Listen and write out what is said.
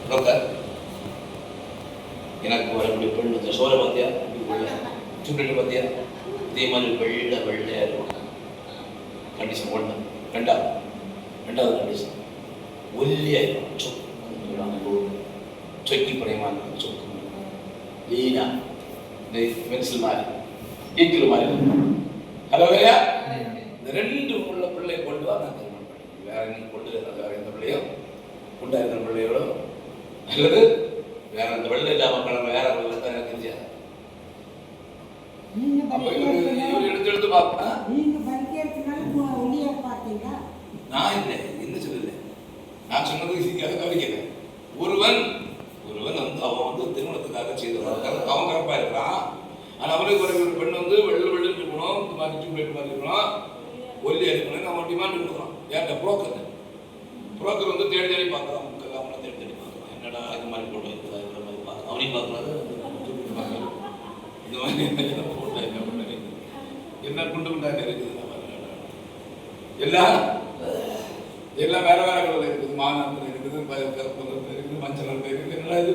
Broker எனக்கு வரக்கூடிய பெண் இந்த சோலை பார்த்தியா சூப்பிட்டு பார்த்தியா இதே மாதிரி வெள்ளையாக இருக்கும். கண்டிஷன் ஒன்று. ரெண்டாவது கண்டிஷன் ஒல்லியாயிருக்கும். சொக்கி படையமாக இருக்கும். சொக்கு லீனா இந்த பென்சில் மாதிரி ஈக்கில் மாதிரி இருக்கும். ஹலோ வேலையா இந்த ரெண்டு உள்ள பிள்ளையை கொண்டு வா நான் திருமணம் பண்ணி வேற எங்கேயும் கொண்டு வேற எந்த பிள்ளையோ கொண்டா இருக்கிற பிள்ளையோட அல்லது வேற அந்த வெள்ளை இல்லாம கிழமை வேற வெள்ளத்தான் எனக்கு தெரியாது. எடுத்து பார்ப்பேன். நான் இல்லை என்ன சொல்லல, நான் சொன்னது கவனிக்கிறேன். ஒருவன் வந்து அவன் வந்து திருமணத்துக்காக செய்தவன் அவன் கரப்பா இருக்கான். ஆனால் அவனுக்கு ஒரு பெண் வந்து வெள்ளு இருக்கணும், இந்த மாதிரி டியூப்லைட் மாதிரி இருக்கணும், ஒல்லியா இருக்கணும், அவன் டிமாண்ட் கொடுக்குறான். ஏன்டா புரோக்கர் வந்து தேடி பார்க்குறான். அவனை தேடி பார்க்குறான். என்னடா இது மாதிரி போட்டோ இருக்குதா இருக்கிற மாதிரி பார்க்குறான். அவனையும் பார்க்குறாரு இந்த மாதிரி போட்டோ என்ன பண்ண என்ன குண்டாக இருக்குது. எல்லாம் வேற கலர்ல இருக்குது. மாநாட்டில் இருக்குது, கருப்பு இருக்குது, மஞ்சள் இருக்குது. என்னடா இது